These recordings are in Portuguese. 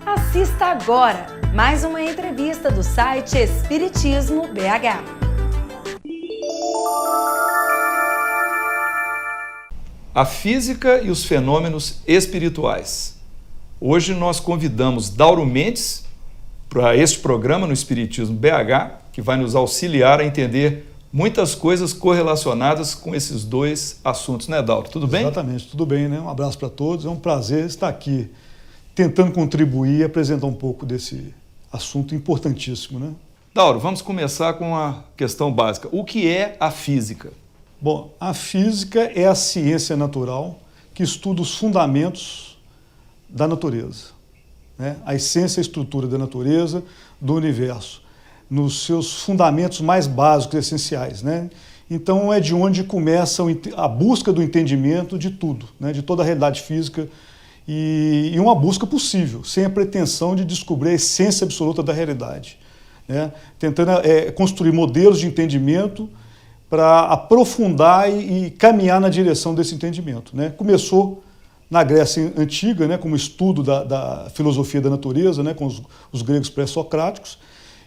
Assista agora mais uma entrevista do site Espiritismo BH. A física e os fenômenos espirituais. Hoje nós convidamos Dauro Mendes para este programa no Espiritismo BH, que vai nos auxiliar a entender muitas coisas correlacionadas com esses dois assuntos, né, Dauro? Tudo bem? Exatamente, tudo bem, né? Um abraço para todos, é um prazer estar aqui tentando contribuir e apresentar um pouco desse assunto importantíssimo, né? Dauro, vamos começar com a questão básica. O que é a física? Bom, a física é a ciência natural que estuda os fundamentos da natureza, né? A essência e a estrutura da natureza, do universo, nos seus fundamentos mais básicos e essenciais, né? Então é de onde começa a busca do entendimento de tudo, né? De toda a realidade física e uma busca possível, sem a pretensão de descobrir a essência absoluta da realidade, né? Tentando construir modelos de entendimento para aprofundar e caminhar na direção desse entendimento, né? Começou na Grécia Antiga, né, como estudo da filosofia da natureza, né, com os gregos pré-socráticos,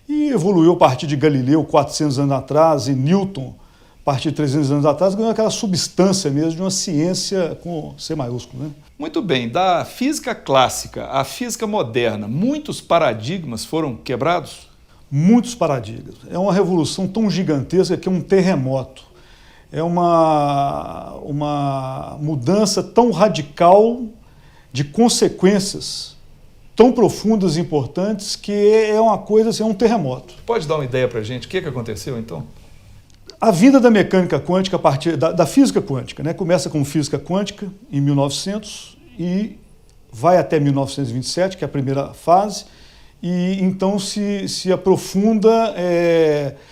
e evoluiu a partir de Galileu, 400 anos atrás, e Newton, a partir de 300 anos atrás, ganhou aquela substância mesmo de uma ciência com C maiúsculo, né? Muito bem, da física clássica à física moderna, muitos paradigmas foram quebrados? Muitos paradigmas. É uma revolução tão gigantesca que é um terremoto. É uma mudança tão radical de consequências tão profundas e importantes que é uma coisa assim, é um terremoto. Pode dar uma ideia para a gente? O que aconteceu então? A vinda da mecânica quântica a partir da física quântica, né? Começa com física quântica em 1900 e vai até 1927, que é a primeira fase, e então se aprofunda,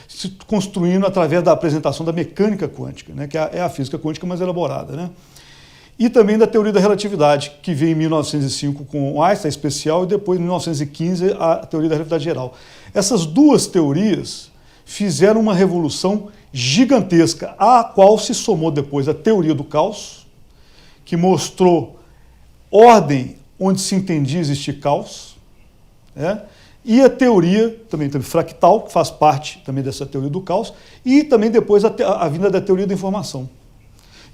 se construindo através da apresentação da mecânica quântica, né? Que é a física quântica mais elaborada, né? E também da teoria da relatividade, que veio em 1905 com Einstein especial e depois em 1915 a teoria da relatividade geral. Essas duas teorias fizeram uma revolução gigantesca, à qual se somou depois a teoria do caos, que mostrou ordem onde se entendia existir caos, né? E a teoria também fractal, que faz parte também dessa teoria do caos, e também depois a vinda da teoria da informação.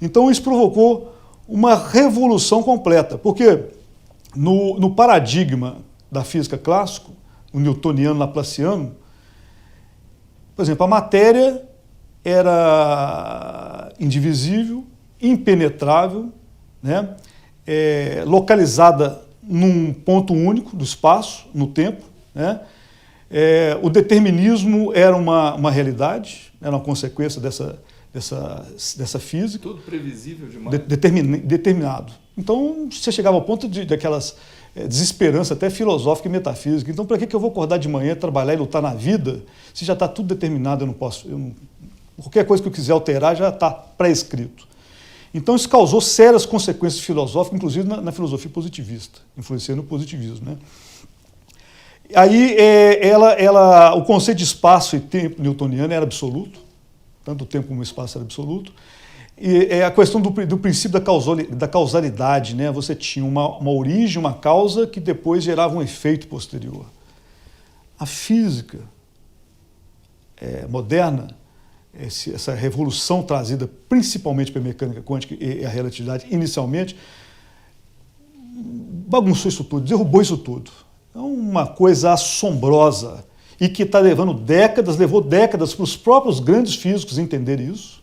Então isso provocou uma revolução completa, porque no paradigma da física clássico, o newtoniano, laplaciano, por exemplo, a matéria era indivisível, impenetrável, né? Localizada num ponto único do espaço, no tempo, né? O determinismo era uma realidade, era uma consequência dessa física. Tudo previsível demais. Determinado. Então, você chegava ao ponto daquelas desesperança até filosófica e metafísica. Então, para que eu vou acordar de manhã, trabalhar e lutar na vida, se já está tudo determinado, qualquer coisa que eu quiser alterar já está pré-escrito. Então, isso causou sérias consequências filosóficas, inclusive na filosofia positivista, influenciando o positivismo, né? Aí, o conceito de espaço e tempo newtoniano era absoluto, tanto o tempo como o espaço era absoluto. E a questão do princípio da causalidade, né? Você tinha uma origem, uma causa que depois gerava um efeito posterior. A física moderna, essa revolução trazida principalmente pela mecânica quântica e a relatividade inicialmente, bagunçou isso tudo, derrubou isso tudo. É uma coisa assombrosa e que levou décadas para os próprios grandes físicos entenderem isso.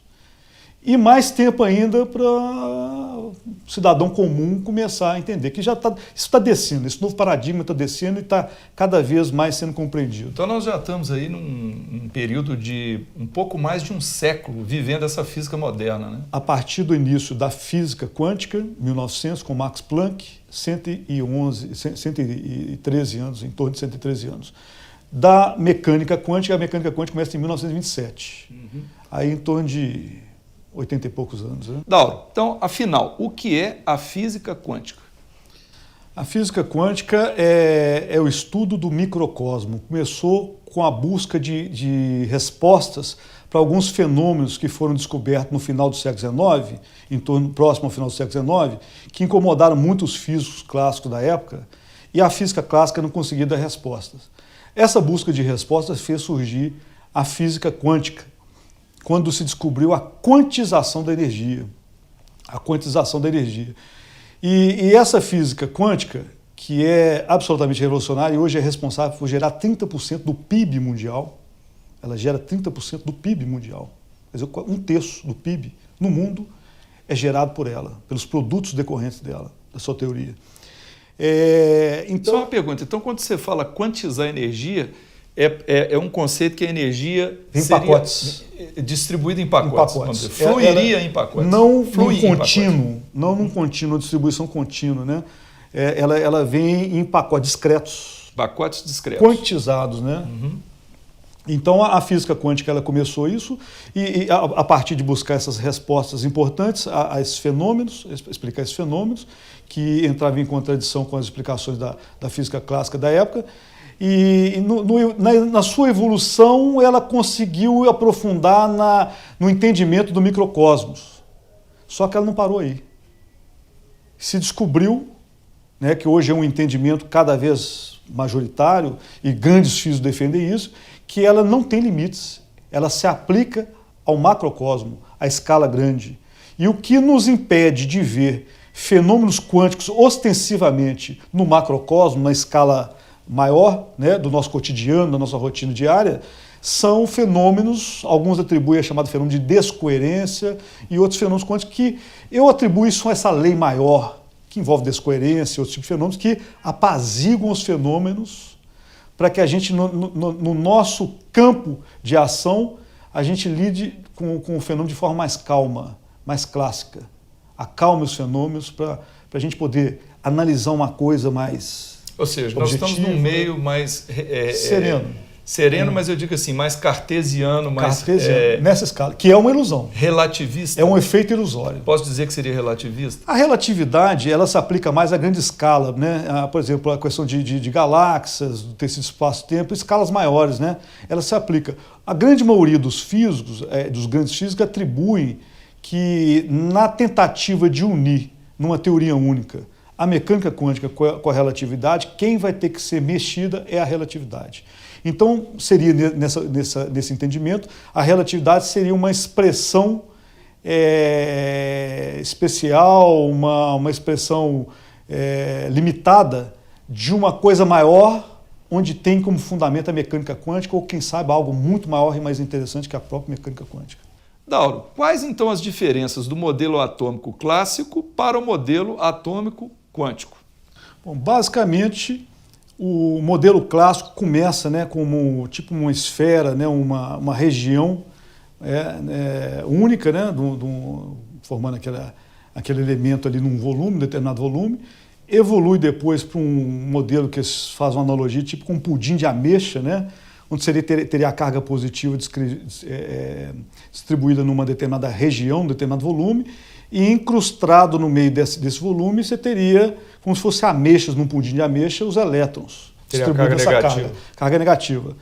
E mais tempo ainda para o cidadão comum começar a entender que isso está descendo, esse novo paradigma está descendo e está cada vez mais sendo compreendido. Então nós já estamos aí num período de um pouco mais de um século vivendo essa física moderna, né? A partir do início da física quântica, 1900, com Max Planck, 113 anos, em torno de 113 anos. Da mecânica quântica, a mecânica quântica começa em 1927, aí em torno de 80 e poucos anos, né? Dauro, então, afinal, o que é a física quântica? A física quântica é o estudo do microcosmo. Começou com a busca de respostas para alguns fenômenos que foram descobertos no final do século XIX, próximo ao final do século XIX, que incomodaram muito os físicos clássicos da época, e a física clássica não conseguia dar respostas. Essa busca de respostas fez surgir a física quântica, quando se descobriu a quantização da energia. A quantização da energia. E essa física quântica, que é absolutamente revolucionária e hoje é responsável por gerar 30% do PIB mundial, ela gera 30% do PIB mundial. Quer dizer, 1/3 do PIB no mundo é gerado por ela, pelos produtos decorrentes dela, da sua teoria. Só uma pergunta, então quando você fala quantizar energia, é um conceito que a energia em seria pacotes. Distribuída em pacotes. Vamos dizer. Fluiria em pacotes. Não num contínuo, distribuição contínua, né? Ela vem em pacotes discretos. Pacotes discretos. Quantizados, né? Uhum. Então a física quântica ela começou isso e a partir de buscar essas respostas importantes a esses fenômenos, explicar esses fenômenos, que entravam em contradição com as explicações da física clássica da época. E na sua evolução ela conseguiu aprofundar no entendimento do microcosmos. Só que ela não parou aí. Se descobriu, né, que hoje é um entendimento cada vez majoritário, e grandes físicos defendem isso, que ela não tem limites. Ela se aplica ao macrocosmo, à escala grande. E o que nos impede de ver fenômenos quânticos ostensivamente no macrocosmo, na escala maior, né, do nosso cotidiano, da nossa rotina diária, são fenômenos, alguns atribuem a chamada fenômeno de descoerência e outros fenômenos quânticos que eu atribuo isso a essa lei maior, que envolve descoerência e outros tipos de fenômenos que apaziguam os fenômenos para que a gente, no nosso campo de ação, a gente lide com o fenômeno de forma mais calma, mais clássica. Acalme os fenômenos para a gente poder analisar uma coisa mais... Ou seja, nós estamos num meio mais... sereno, mas eu digo assim, mais cartesiano, nessa escala, que é uma ilusão. Relativista. É um efeito ilusório. Posso dizer que seria relativista? A relatividade, ela se aplica mais à grande escala, né? Por exemplo, a questão de galáxias, do tecido espaço-tempo, escalas maiores, né? Ela se aplica. A grande maioria dos físicos, dos grandes físicos, atribuem que na tentativa de unir numa teoria única a mecânica quântica com a relatividade, quem vai ter que ser mexida é a relatividade. Então, seria nesse entendimento, a relatividade seria uma expressão especial, uma expressão limitada de uma coisa maior, onde tem como fundamento a mecânica quântica, ou quem sabe algo muito maior e mais interessante que a própria mecânica quântica. Dauro, quais então as diferenças do modelo atômico clássico para o modelo atômico quântico? Bom, basicamente, o modelo clássico começa, né, como tipo uma esfera, né, uma região única, né, formando aquele elemento ali num volume, um determinado volume, evolui depois para um modelo que faz uma analogia tipo com um pudim de ameixa, né, onde teria a carga positiva distribuída numa determinada região, um determinado volume, e incrustado no meio desse volume você teria, como se fosse ameixas num pudim de ameixa, os elétrons. Teria carga negativa.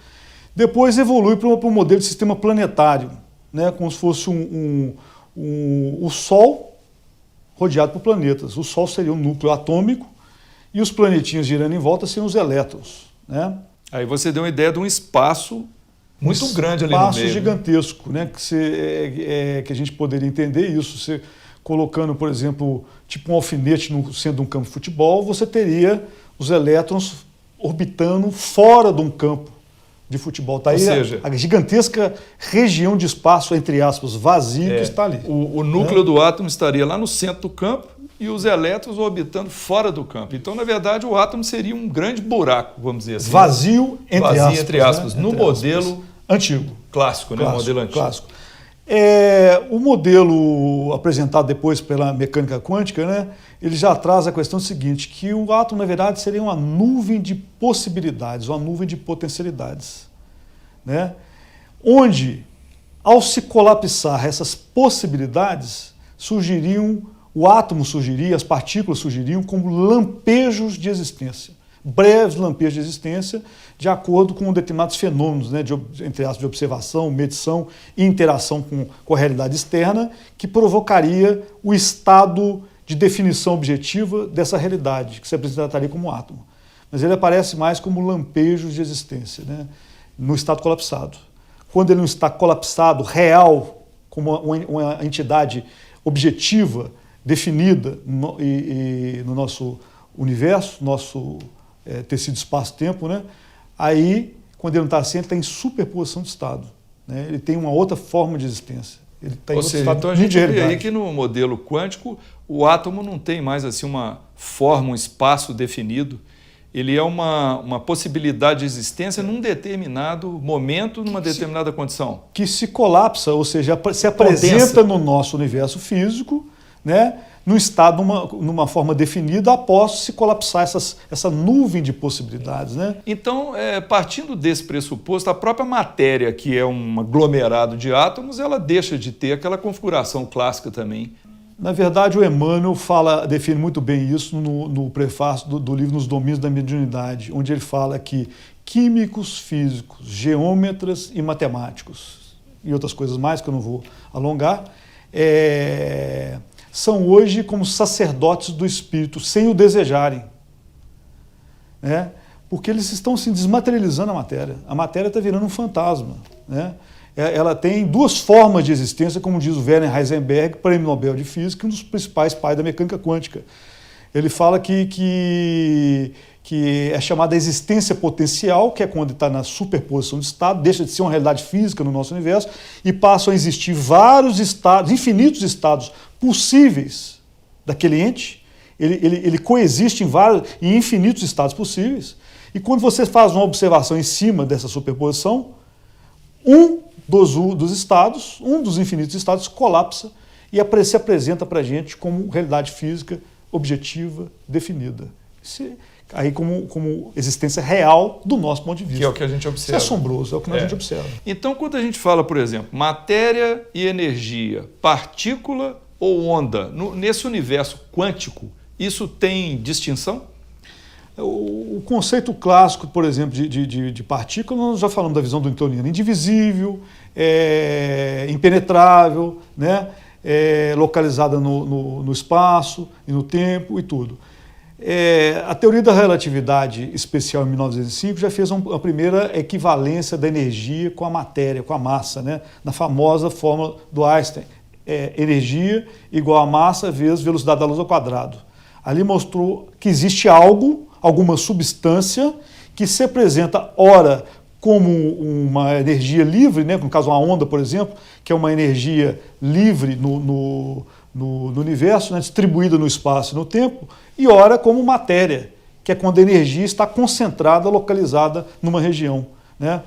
Depois evolui para um modelo de sistema planetário, né, como se fosse o Sol rodeado por planetas. O Sol seria um núcleo atômico e os planetinhas girando em volta seriam os elétrons, né? Aí você deu uma ideia de um espaço muito grande ali no meio. Um espaço gigantesco, né? Que a gente poderia entender isso. Você colocando, por exemplo, tipo um alfinete no centro de um campo de futebol, você teria os elétrons orbitando fora de um campo de futebol. Tá aí, ou seja, a gigantesca região de espaço, entre aspas, vazio que está ali. O núcleo do átomo estaria lá no centro do campo e os elétrons orbitando fora do campo. Então, na verdade, o átomo seria um grande buraco, vamos dizer assim. Vazio, entre aspas, no modelo antigo. Clássico, né? Modelo antigo. Clássico. O modelo apresentado depois pela mecânica quântica, né, ele já traz a questão seguinte, que o átomo, na verdade, seria uma nuvem de possibilidades, uma nuvem de potencialidades, né, onde, ao se colapsar essas possibilidades, o átomo surgiria, as partículas surgiriam como lampejos de existência, breves lampejos de existência, de acordo com determinados fenômenos, né, entre aspas, de observação, medição e interação com a realidade externa, que provocaria o estado de definição objetiva dessa realidade, que se apresentaria como átomo. mas ele aparece mais como lampejos de existência, né? No estado colapsado. Quando ele não está colapsado, real, como uma entidade objetiva, definida no nosso universo, nosso tecido espaço-tempo, né? Aí, quando ele não está assim, ele está em superposição de estado, né? Ele tem uma outra forma de existência. Ele está em Ou outro seja, estado então a de gente vê realidade. aí que no modelo quântico o átomo não tem mais assim uma forma, um espaço definido. Ele é uma possibilidade de existência num determinado momento, numa determinada condição. Que se colapsa, ou seja, se apresenta no nosso universo físico, né, no estado, numa forma definida, após se colapsar essa nuvem de possibilidades, né? Então, partindo desse pressuposto, a própria matéria, que é um aglomerado de átomos, ela deixa de ter aquela configuração clássica também. Na verdade, o Emmanuel define muito bem isso no prefácio do livro Nos Domínios da Mediunidade, onde ele fala que químicos, físicos, geômetras e matemáticos, e outras coisas mais que eu não vou alongar, são hoje como sacerdotes do espírito, sem o desejarem, né? Porque eles estão se desmaterializando a matéria. A matéria está virando um fantasma, né? Ela tem duas formas de existência, como diz o Werner Heisenberg, prêmio Nobel de Física, um dos principais pais da mecânica quântica. Ele fala que é chamada existência potencial, que é quando está na superposição de estado, deixa de ser uma realidade física no nosso universo, e passam a existir vários estados, infinitos estados possíveis daquele ente. Ele coexiste em infinitos estados possíveis, e quando você faz uma observação em cima dessa superposição, um dos estados, um dos infinitos estados, colapsa e se apresenta para a gente como realidade física objetiva, definida. Aí como existência real do nosso ponto de vista. Que é o que a gente observa. Isso é assombroso, é o que a gente observa. Então, quando a gente fala, por exemplo, matéria e energia, partícula ou onda, nesse universo quântico, isso tem distinção? O conceito clássico, por exemplo, de partícula, nós já falamos da visão do newtoniano, indivisível, impenetrável, né? Localizada no espaço e no tempo e tudo. A teoria da relatividade especial em 1905 já fez a primeira equivalência da energia com a matéria, com a massa, né? Na famosa fórmula do Einstein, energia igual a massa vezes velocidade da luz ao quadrado. Ali mostrou que existe alguma substância que se apresenta, ora, como uma energia livre, né? No caso uma onda, por exemplo, que é uma energia livre no universo, né? Distribuída no espaço e no tempo, e ora como matéria, que é quando a energia está concentrada, localizada numa região, né?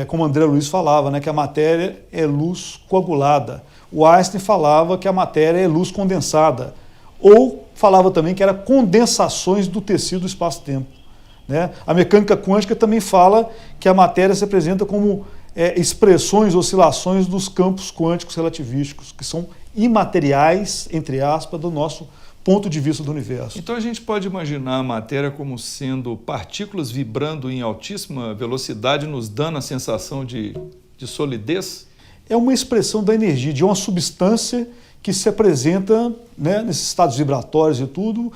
Como André Luiz falava, né? Que a matéria é luz coagulada. O Einstein falava que a matéria é luz condensada, ou falava também que era condensações do tecido do espaço-tempo, né? A mecânica quântica também fala que a matéria se apresenta como expressões, oscilações dos campos quânticos relativísticos, que são imateriais, entre aspas, do nosso ponto de vista do universo. Então a gente pode imaginar a matéria como sendo partículas vibrando em altíssima velocidade, nos dando a sensação de solidez? É uma expressão da energia, de uma substância que se apresenta, né, nesses estados vibratórios e tudo,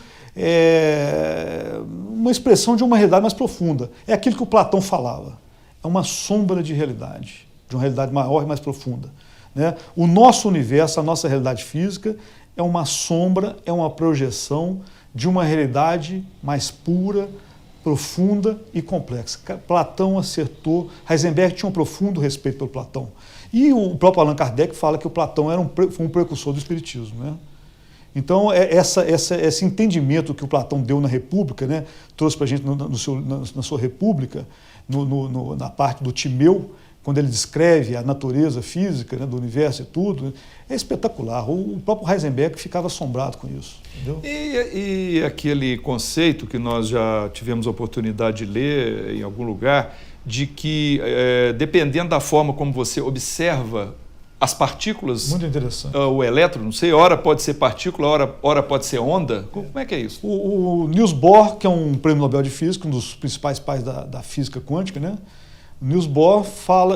uma expressão de uma realidade mais profunda. É aquilo que o Platão falava. É uma sombra de realidade, de uma realidade maior e mais profunda, né? O nosso universo, a nossa realidade física, é uma sombra, é uma projeção de uma realidade mais pura, profunda e complexa. Platão acertou, Heisenberg tinha um profundo respeito pelo Platão. E o próprio Allan Kardec fala que o Platão foi um precursor do espiritismo, né? Então, esse entendimento que o Platão deu na República, né, trouxe para a gente na sua República, na parte do Timeu, quando ele descreve a natureza física, né, do universo e tudo, né, é espetacular. O próprio Heisenberg ficava assombrado com isso. Entendeu? E aquele conceito que nós já tivemos a oportunidade de ler em algum lugar, de que, dependendo da forma como você observa as partículas, muito interessante. O elétron, não sei, ora pode ser partícula, ora pode ser onda. Como é que é isso? O Niels Bohr, que é um prêmio Nobel de Física, um dos principais pais da física quântica, né? O Niels Bohr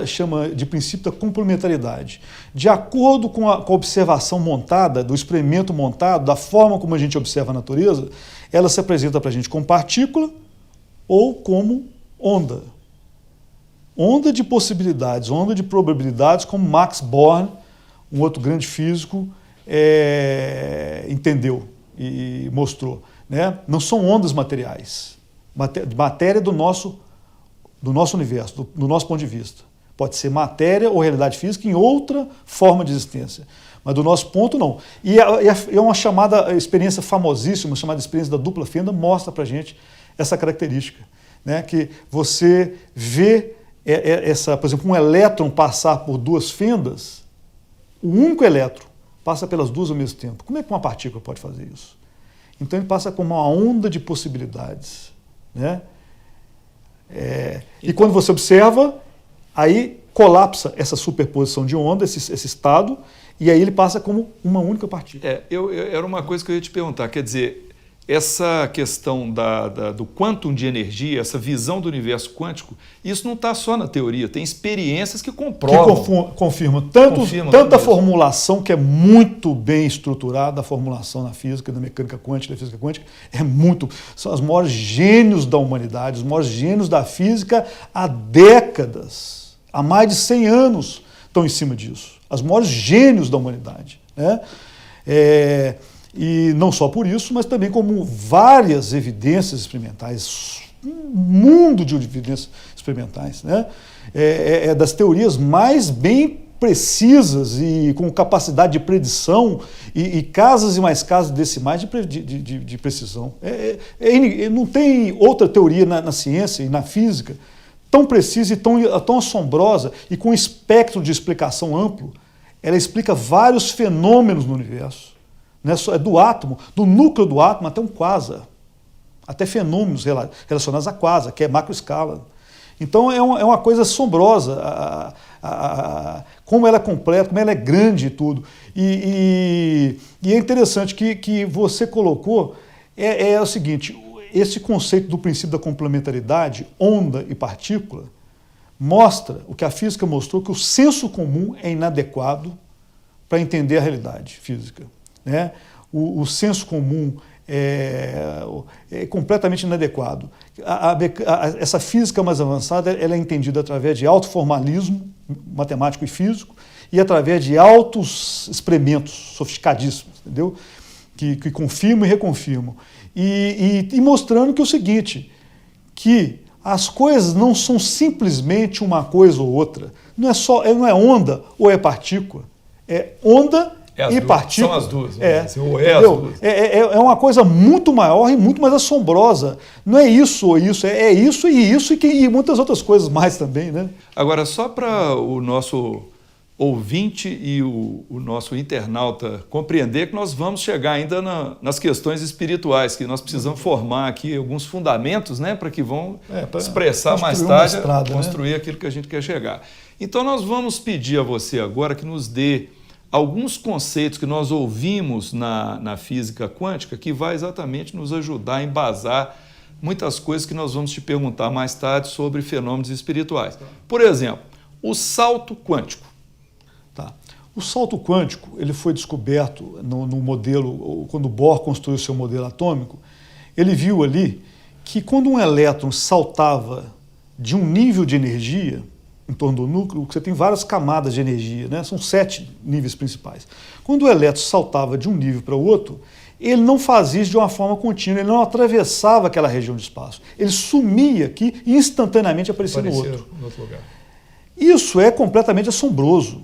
chama de princípio da complementaridade. De acordo com a observação montada, do experimento montado, da forma como a gente observa a natureza, ela se apresenta para a gente como partícula ou como onda. Onda de possibilidades, onda de probabilidades, como Max Born, um outro grande físico, entendeu e mostrou. Né? Não são ondas materiais. Matéria do nosso universo, do nosso ponto de vista. Pode ser matéria ou realidade física em outra forma de existência. Mas do nosso ponto, não. E é uma experiência famosíssima, chamada experiência da dupla fenda, mostra para a gente essa característica. Né? Que você vê, por exemplo, um elétron passar por duas fendas, o único elétron passa pelas duas ao mesmo tempo. Como é que uma partícula pode fazer isso? Então ele passa como uma onda de possibilidades. Né? E quando você observa, aí colapsa essa superposição de onda, esse estado, e aí ele passa como uma única partícula. Era uma coisa que eu ia te perguntar, quer dizer, essa questão do quantum de energia, essa visão do universo quântico, isso não está só na teoria, tem experiências que comprovam. Que confirmam. Tanta formulação que é muito bem estruturada, a formulação na física, da mecânica quântica, da física quântica, são os maiores gênios da humanidade, os maiores gênios da física há décadas, há mais de 100 anos estão em cima disso. Os maiores gênios da humanidade. Né? E não só por isso, mas também como várias evidências experimentais, um mundo de evidências experimentais, né? Das teorias mais bem precisas e com capacidade de predição e casas e mais casas decimais de precisão. Não tem outra teoria na ciência e na física tão precisa e tão assombrosa e com um espectro de explicação amplo. Ela explica vários fenômenos no universo. É do átomo, do núcleo do átomo até um quasar, até fenômenos relacionados a quasar, que é macroescala. Então é uma coisa assombrosa, como ela é completa, como ela é grande e tudo. E é interessante que você colocou, o seguinte, esse conceito do princípio da complementaridade, onda e partícula, mostra o que a física mostrou, que o senso comum é inadequado para entender a realidade física. Né? O senso comum é completamente inadequado. Essa física mais avançada ela é entendida através de alto formalismo matemático e físico e através de altos experimentos sofisticadíssimos, entendeu? Que confirmam e reconfirmam. E mostrando que é o seguinte, que as coisas não são simplesmente uma coisa ou outra. Não é onda ou é partícula. É onda e partícula. São as duas. As duas. É uma coisa muito maior e muito mais assombrosa. Não é isso ou isso, é isso e muitas outras coisas mais também. Né? Agora, só para o nosso ouvinte e o nosso internauta compreender que nós vamos chegar ainda nas questões espirituais, que nós precisamos formar aqui alguns fundamentos, né, para que vão expressar mais tarde, construir aquilo que a gente quer chegar. Então nós vamos pedir a você agora que nos dê alguns conceitos que nós ouvimos na física quântica que vai exatamente nos ajudar a embasar muitas coisas que nós vamos te perguntar mais tarde sobre fenômenos espirituais. Por exemplo, o salto quântico. Tá. O salto quântico ele foi descoberto no modelo, quando Bohr construiu o seu modelo atômico, ele viu ali que quando um elétron saltava de um nível de energia em torno do núcleo, você tem várias camadas de energia, né? São 7 níveis principais. Quando o elétron saltava de um nível para o outro, ele não fazia isso de uma forma contínua, ele não atravessava aquela região de espaço. Ele sumia aqui e instantaneamente aparecia no outro lugar. Isso é completamente assombroso,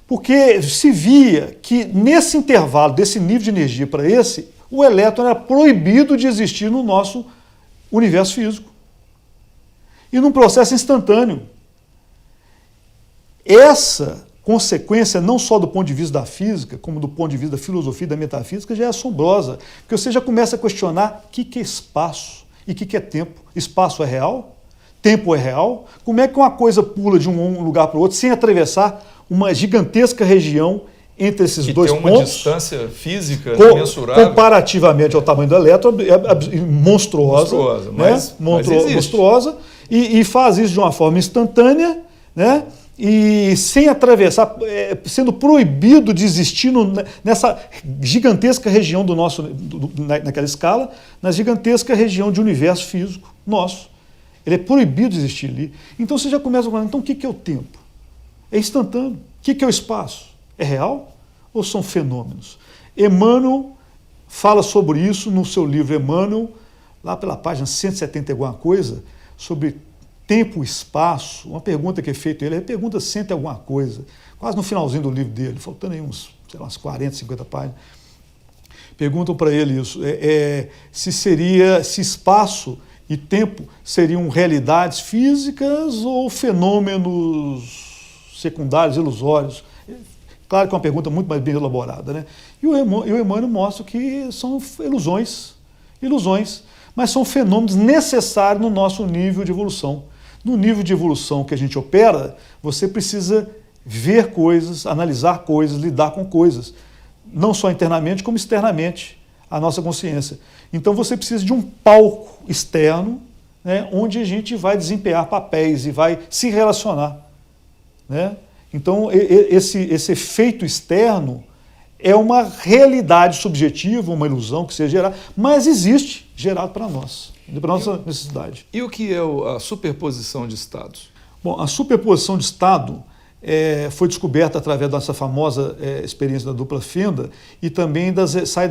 porque se via que nesse intervalo, desse nível de energia para esse, o elétron era proibido de existir no nosso universo físico. E num processo instantâneo. Essa consequência, não só do ponto de vista da física, como do ponto de vista da filosofia e da metafísica, já é assombrosa. Porque você já começa a questionar o que é espaço e o que é tempo. Espaço é real? Tempo é real? Como é que uma coisa pula de um lugar para o outro sem atravessar uma gigantesca região entre esses dois pontos? E tem uma distância física mensurável. Comparativamente ao tamanho do elétron, é monstruosa. Monstruosa. E faz isso de uma forma instantânea, né? E sem atravessar, sendo proibido de existir nessa gigantesca região naquela escala, na gigantesca região de universo físico nosso. Ele é proibido de existir ali. Então você já começa a falar, então o que é o tempo? É instantâneo. O que é o espaço? É real ou são fenômenos? Emmanuel fala sobre isso no seu livro Emmanuel, lá pela página 170 e alguma coisa, sobre tempo e espaço. Uma pergunta que é feita a ele, pergunta 100 e alguma coisa, quase no finalzinho do livro dele, faltando aí uns, sei lá, umas 40, 50 páginas. Perguntam para ele isso, se espaço e tempo seriam realidades físicas ou fenômenos secundários, ilusórios. Claro que é uma pergunta muito mais bem elaborada, né? E o Emmanuel mostra que são ilusões, mas são fenômenos necessários no nosso nível de evolução. No nível de evolução que a gente opera, você precisa ver coisas, analisar coisas, lidar com coisas, não só internamente, como externamente, a nossa consciência. Então você precisa de um palco externo, né, onde a gente vai desempenhar papéis e vai se relacionar, né? Então esse efeito externo é uma realidade subjetiva, uma ilusão que seja gerada, mas existe, gerado para nós, para a nossa necessidade. E o que é a superposição de estados? Bom, a superposição de estado foi descoberta através dessa famosa experiência da dupla fenda e também sai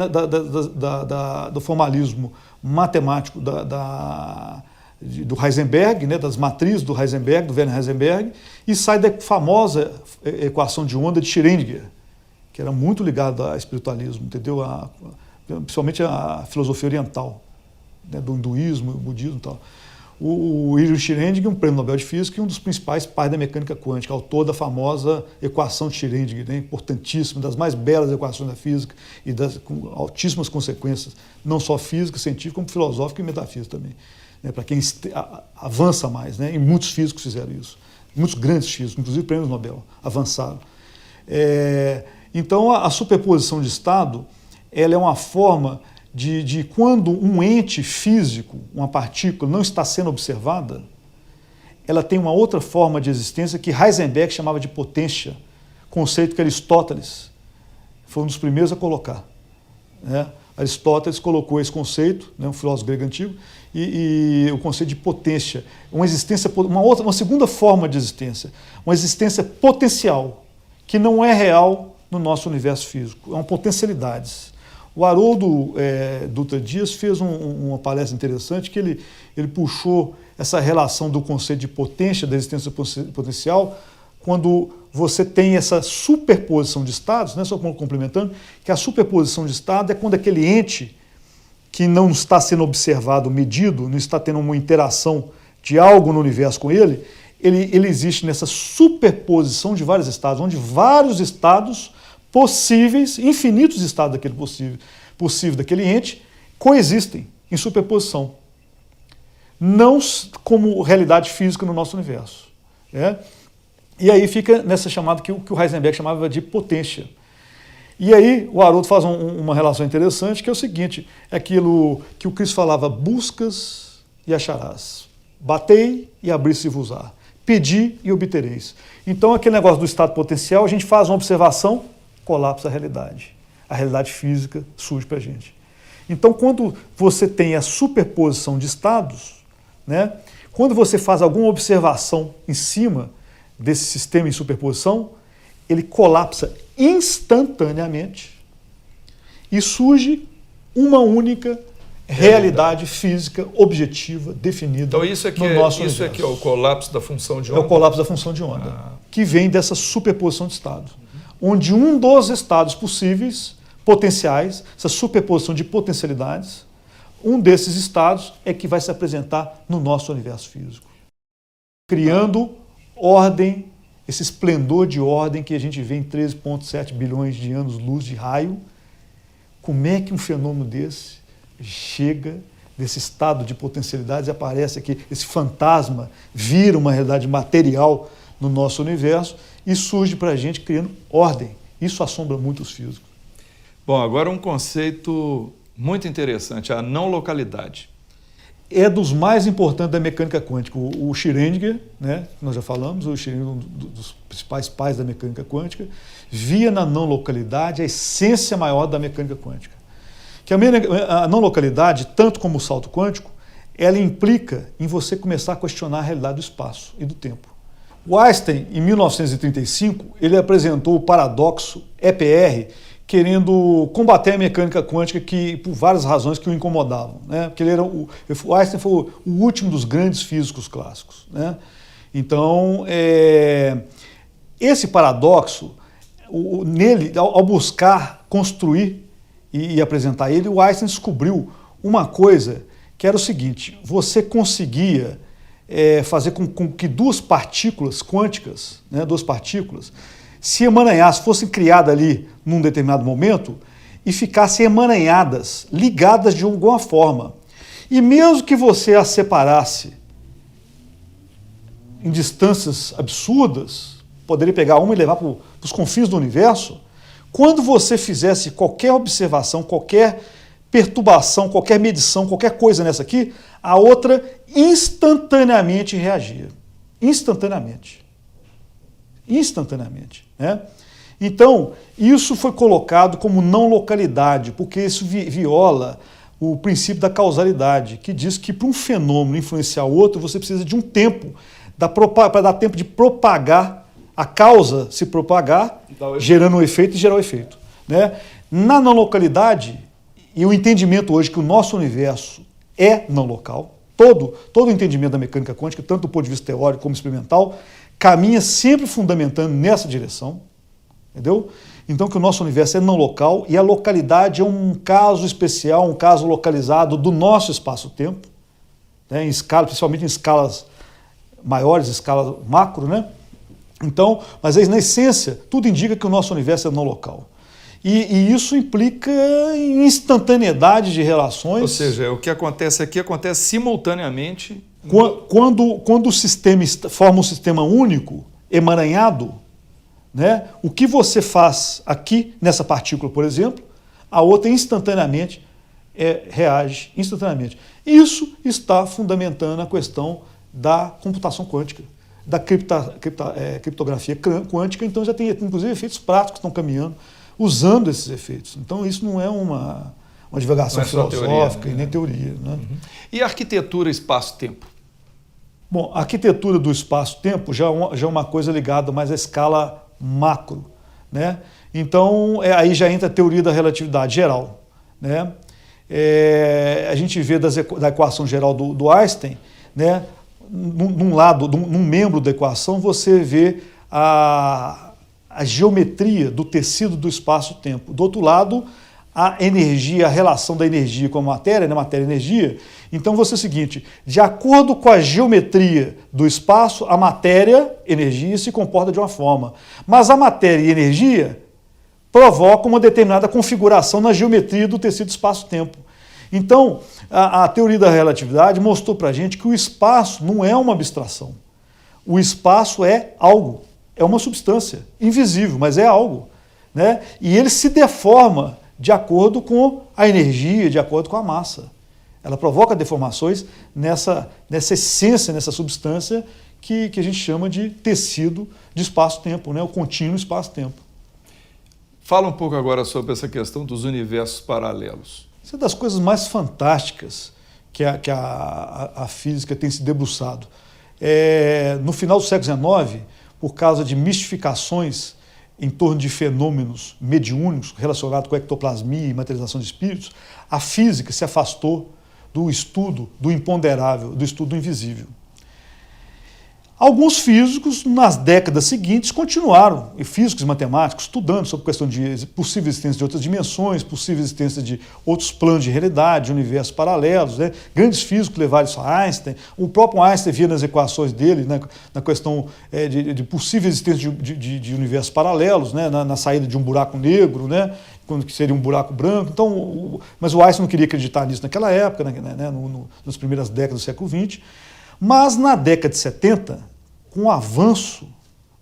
do formalismo matemático do Heisenberg, né, das matrizes do Heisenberg, do Werner Heisenberg, e sai da famosa equação de onda de Schrödinger, que era muito ligada ao espiritualismo, entendeu? Principalmente a filosofia oriental, né, do hinduísmo, o budismo e tal. O Wilhelm Schrödinger, um prêmio Nobel de Física e um dos principais pais da mecânica quântica, autor da famosa equação de Schrödinger, né, importantíssima, das mais belas equações da física e com altíssimas consequências, não só física, científica, como filosófica e metafísica também. Né, para quem avança mais, né, e muitos físicos fizeram isso, muitos grandes físicos, inclusive prêmios Nobel, avançaram. Então a superposição de estado, ela é uma forma de quando um ente físico, uma partícula, não está sendo observada, ela tem uma outra forma de existência que Heisenberg chamava de potência, conceito que Aristóteles foi um dos primeiros a colocar, né? Aristóteles colocou esse conceito, né, um filósofo grego antigo, e o conceito de potência, uma existência, uma segunda forma de existência, uma existência potencial, que não é real no nosso universo físico, é uma potencialidade. O Haroldo Dutra Dias fez uma palestra interessante que ele puxou essa relação do conceito de potência, da existência potencial, quando você tem essa superposição de estados, né, só complementando, que a superposição de estado é quando aquele ente que não está sendo observado, medido, não está tendo uma interação de algo no universo com ele existe nessa superposição de vários estados, onde vários estados possíveis, infinitos estados daquele possível daquele ente, coexistem em superposição. Não como realidade física no nosso universo. Né? E aí fica nessa chamada que o Heisenberg chamava de potência. E aí o Haroldo faz uma relação interessante, que é o seguinte, é aquilo que o Cristo falava, buscas e acharás, batei e abri-se-vos-á, pedi e obtereis. Então aquele negócio do estado potencial, a gente faz uma observação, colapsa a realidade física surge para a gente. Então quando você tem a superposição de estados, né, quando você faz alguma observação em cima desse sistema em superposição, ele colapsa instantaneamente e surge uma única realidade física objetiva, definida. Então isso é que, no nosso isso é, que é o colapso da função de onda? É o colapso da função de onda, que vem dessa superposição de estados, onde um dos estados possíveis, potenciais, essa superposição de potencialidades, um desses estados é que vai se apresentar no nosso universo físico, criando ordem, esse esplendor de ordem que a gente vê em 13,7 bilhões de anos-luz de raio. Como é que um fenômeno desse chega desse estado de potencialidades e aparece aqui, esse fantasma vira uma realidade material no nosso universo e surge para a gente criando ordem. Isso assombra muito os físicos. Bom, agora um conceito muito interessante, a não localidade. É dos mais importantes da mecânica quântica. O Schrödinger, né, nós já falamos, o Schrödinger, um dos principais pais da mecânica quântica, via na não localidade a essência maior da mecânica quântica. Que a não localidade, tanto como o salto quântico, ela implica em você começar a questionar a realidade do espaço e do tempo. O Einstein, em 1935, ele apresentou o paradoxo EPR, querendo combater a mecânica quântica por várias razões que o incomodavam, né? Porque o Einstein foi o último dos grandes físicos clássicos, né? Então, esse paradoxo, nele, ao buscar construir e apresentar ele, o Einstein descobriu uma coisa que era o seguinte: você conseguia fazer com que duas partículas quânticas, né, duas partículas, se emaranhassem, fossem criadas ali num determinado momento e ficassem emaranhadas, ligadas de alguma forma. E mesmo que você as separasse em distâncias absurdas, poderia pegar uma e levar para os confins do universo, quando você fizesse qualquer observação, qualquer perturbação, qualquer medição, qualquer coisa nessa aqui, a outra instantaneamente reagia. Instantaneamente. Instantaneamente, né? Então, isso foi colocado como não localidade, porque isso viola o princípio da causalidade, que diz que para um fenômeno influenciar o outro, você precisa de um tempo, para dar tempo de propagar, a causa se propagar, gerando um efeito e gerar o efeito, né? Na não localidade, e o entendimento hoje que o nosso universo é não local, todo o entendimento da mecânica quântica, tanto do ponto de vista teórico como experimental, caminha sempre fundamentando nessa direção, entendeu? Então que o nosso universo é não local e a localidade é um caso especial, um caso localizado do nosso espaço-tempo, né, em escala, principalmente em escalas maiores, escala macro, né? Então, mas aí, na essência, tudo indica que o nosso universo é não local. E isso implica em instantaneidade de relações. Ou seja, o que acontece aqui acontece simultaneamente. Quando o sistema forma um sistema único, emaranhado, né, o que você faz aqui, nessa partícula, por exemplo, a outra instantaneamente reage instantaneamente. Isso está fundamentando a questão da computação quântica, da criptografia quântica. Então já tem, inclusive, efeitos práticos que estão caminhando, usando esses efeitos. Então isso não é uma divagação filosófica teoria, né? E nem teoria. Né? Uhum. E a arquitetura espaço-tempo? Bom, a arquitetura do espaço-tempo já é uma coisa ligada mais à escala macro, né? Então aí já entra a teoria da relatividade geral, né? A gente vê da equação geral do Einstein, né? Num membro da equação você vê a geometria do tecido do espaço-tempo. Do outro lado, a energia, a relação da energia com a matéria, né? Matéria e energia. Então você é o seguinte: de acordo com a geometria do espaço, a matéria, energia, se comporta de uma forma. Mas a matéria e energia provocam uma determinada configuração na geometria do tecido espaço-tempo. Então, a teoria da relatividade mostrou para a gente que o espaço não é uma abstração. O espaço é algo, é uma substância invisível, mas é algo, né? E ele se deforma de acordo com a energia, de acordo com a massa. Ela provoca deformações nessa essência, nessa substância que a gente chama de tecido de espaço-tempo, né? O contínuo espaço-tempo. Fala um pouco agora sobre essa questão dos universos paralelos. Isso é das coisas mais fantásticas que a física tem se debruçado. No final do século XIX, por causa de mistificações em torno de fenômenos mediúnicos relacionados com a ectoplasmia e materialização de espíritos, a física se afastou do estudo do imponderável, do estudo do invisível. Alguns físicos, nas décadas seguintes, continuaram, e físicos e matemáticos, estudando sobre a questão de possível existência de outras dimensões, possível existência de outros planos de realidade, de universos paralelos, né? Grandes físicos levaram isso a Einstein. O próprio Einstein via nas equações dele, né, na questão de possível existência de universos paralelos, né, na saída de um buraco negro, né, que seria um buraco branco. Então, mas o Einstein não queria acreditar nisso naquela época, né, nas primeiras décadas do século XX. Mas na década de 70, com o avanço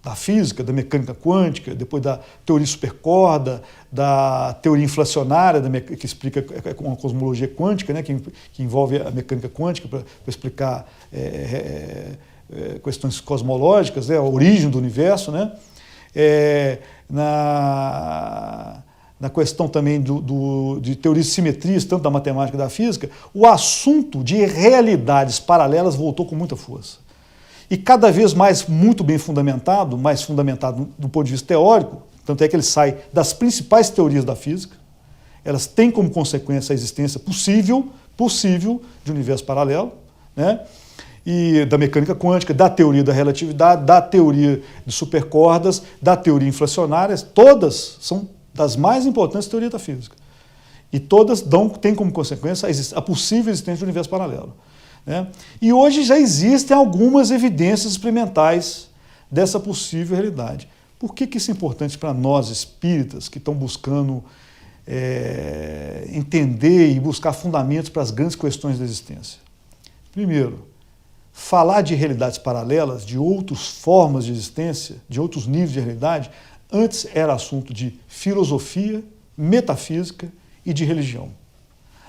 da física, da mecânica quântica, depois da teoria supercorda, da teoria inflacionária, que explica com a cosmologia quântica, né, que envolve a mecânica quântica para explicar questões cosmológicas, né, a origem do universo, né, na questão também de teorias de simetrias, tanto da matemática e da física, o assunto de realidades paralelas voltou com muita força. E cada vez mais muito bem fundamentado, mais fundamentado do ponto de vista teórico, tanto é que ele sai das principais teorias da física, elas têm como consequência a existência possível de universo paralelo, né? E da mecânica quântica, da teoria da relatividade, da teoria de supercordas, da teoria inflacionária, todas são das mais importantes teorias da física. E todas têm como consequência a possível existência de universo paralelo, né? E hoje já existem algumas evidências experimentais dessa possível realidade. Por que isso é importante para nós espíritas que estão buscando entender e buscar fundamentos para as grandes questões da existência? Primeiro, falar de realidades paralelas, de outras formas de existência, de outros níveis de realidade, antes era assunto de filosofia, metafísica e de religião.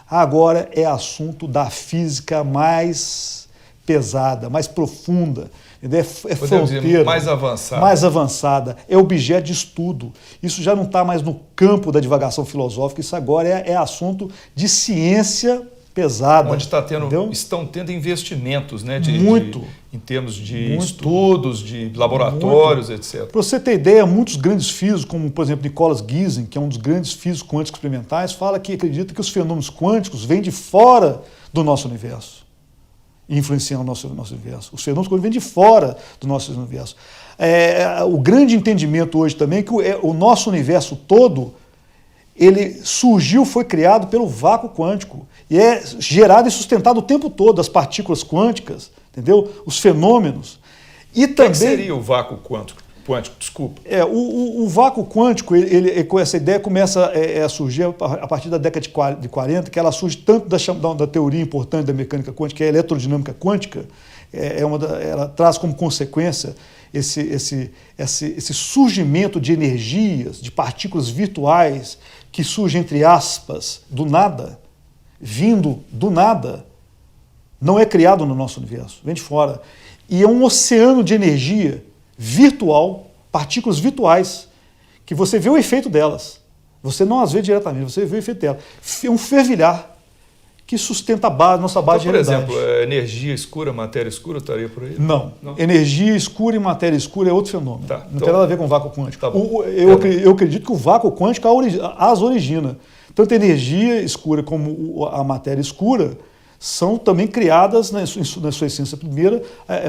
Agora é assunto da física mais pesada, mais profunda, é fronteira, mais avançada. Mais avançada, é objeto de estudo. Isso já não está mais no campo da divagação filosófica, isso agora é assunto de ciência pesada. Onde estão tendo investimentos, né, em termos de estudos, de laboratórios, etc. Para você ter ideia, muitos grandes físicos, como por exemplo Nicholas Giesen, que é um dos grandes físicos quânticos experimentais, fala que acredita que os fenômenos quânticos vêm de fora do nosso universo e influenciam o nosso universo. Os fenômenos quânticos vêm de fora do nosso universo. O grande entendimento hoje também é que o nosso universo todo ele surgiu, foi criado pelo vácuo quântico e é gerado e sustentado o tempo todo, as partículas quânticas, entendeu? Os fenômenos. E também, o que seria o vácuo quântico? Desculpa. O vácuo quântico, com essa ideia começa a surgir a partir da década de 40, que ela surge tanto da teoria importante da mecânica quântica, que é a eletrodinâmica quântica, ela traz como consequência esse surgimento de energias, de partículas virtuais, que surgem, entre aspas, do nada, vindo do nada, não é criado no nosso universo, vem de fora. E é um oceano de energia virtual, partículas virtuais, que você vê o efeito delas. Você não as vê diretamente, você vê o efeito delas. É um fervilhar que sustenta nossa base de realidade. Por exemplo, energia escura, matéria escura, estaria por aí? Não. Energia escura e matéria escura é outro fenômeno. Não tem nada a ver com vácuo quântico. Tá bom. Eu acredito que o vácuo quântico as origina. Tanto a energia escura como a matéria escura são também criadas na sua essência primeira,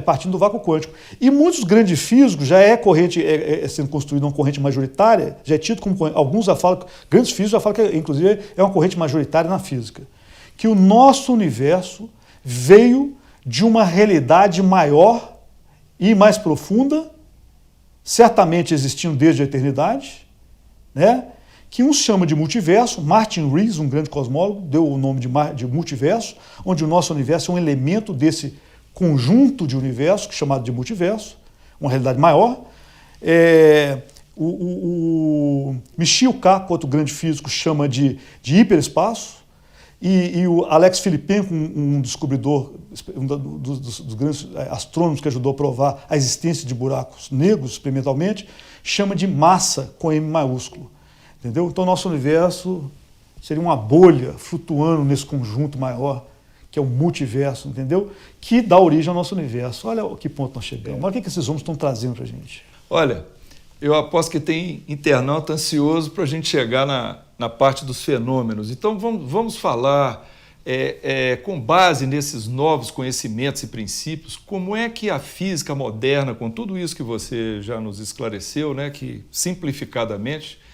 partindo do vácuo quântico. E muitos grandes físicos já sendo construída uma corrente majoritária, já é tido como alguns já falam, grandes físicos já falam que inclusive é uma corrente majoritária na física, que o nosso universo veio de uma realidade maior e mais profunda, certamente existindo desde a eternidade, né? Que uns chamam de multiverso. Martin Rees, um grande cosmólogo, deu o nome de multiverso, onde o nosso universo é um elemento desse conjunto de universos, chamado de multiverso, uma realidade maior. O Michio Kaku, outro grande físico, chama de hiperespaço. E o Alex Filippenko, um descobridor, um dos grandes astrônomos que ajudou a provar a existência de buracos negros experimentalmente, chama de massa com M maiúsculo. Entendeu? Então, nosso universo seria uma bolha flutuando nesse conjunto maior, que é o multiverso, entendeu? Que dá origem ao nosso universo. Olha que ponto nós chegamos. Olha o que esses homens estão trazendo para a gente. Olha, eu aposto que tem internauta ansioso para a gente chegar na parte dos fenômenos. Então, vamos falar, com base nesses novos conhecimentos e princípios, como é que a física moderna, com tudo isso que você já nos esclareceu, né, que simplificadamente,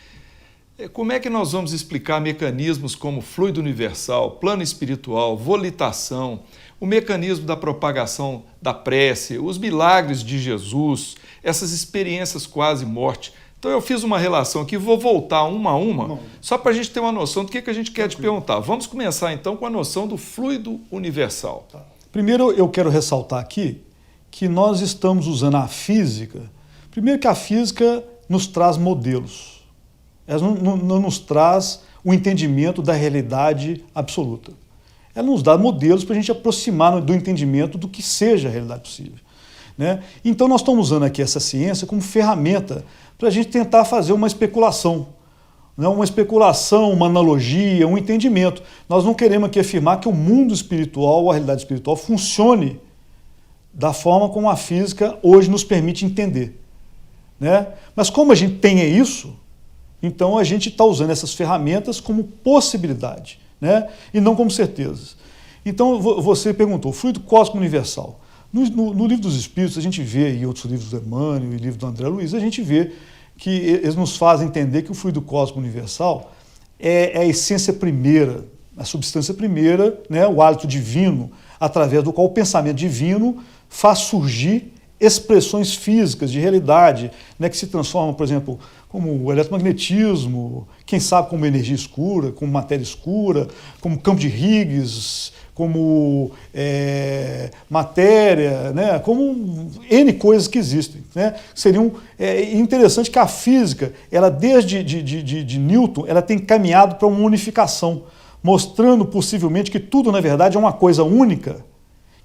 como é que nós vamos explicar mecanismos como fluido universal, plano espiritual, volitação, o mecanismo da propagação da prece, os milagres de Jesus, essas experiências quase morte? Então eu fiz uma relação aqui, vou voltar uma a uma, só para a gente ter uma noção do que a gente quer te perguntar. Vamos começar então com a noção do fluido universal. Tá. Primeiro eu quero ressaltar aqui que nós estamos usando a física, primeiro que a física nos traz modelos. Ela não nos traz o entendimento da realidade absoluta. Ela nos dá modelos para a gente aproximar do entendimento do que seja a realidade possível, né? Então nós estamos usando aqui essa ciência como ferramenta para a gente tentar fazer uma especulação, né, uma especulação, uma analogia, um entendimento. Nós não queremos aqui afirmar que o mundo espiritual, ou a realidade espiritual, funcione da forma como a física hoje nos permite entender, né? Mas como a gente tem isso, então a gente está usando essas ferramentas como possibilidade, né? E não como certezas. Então você perguntou, fluido cósmico universal. No Livro dos Espíritos, a gente vê, e outros livros do Emmanuel e livro do André Luiz, a gente vê que eles nos fazem entender que o fluido cósmico universal é a essência primeira, a substância primeira, né, o hálito divino, através do qual o pensamento divino faz surgir expressões físicas de realidade, né, que se transformam, por exemplo, como o eletromagnetismo, quem sabe como energia escura, como matéria escura, como campo de Higgs, como matéria, né, como N coisas que existem, né? Seriam interessante que a física, ela desde de Newton, ela tem caminhado para uma unificação, mostrando possivelmente que tudo, na verdade, é uma coisa única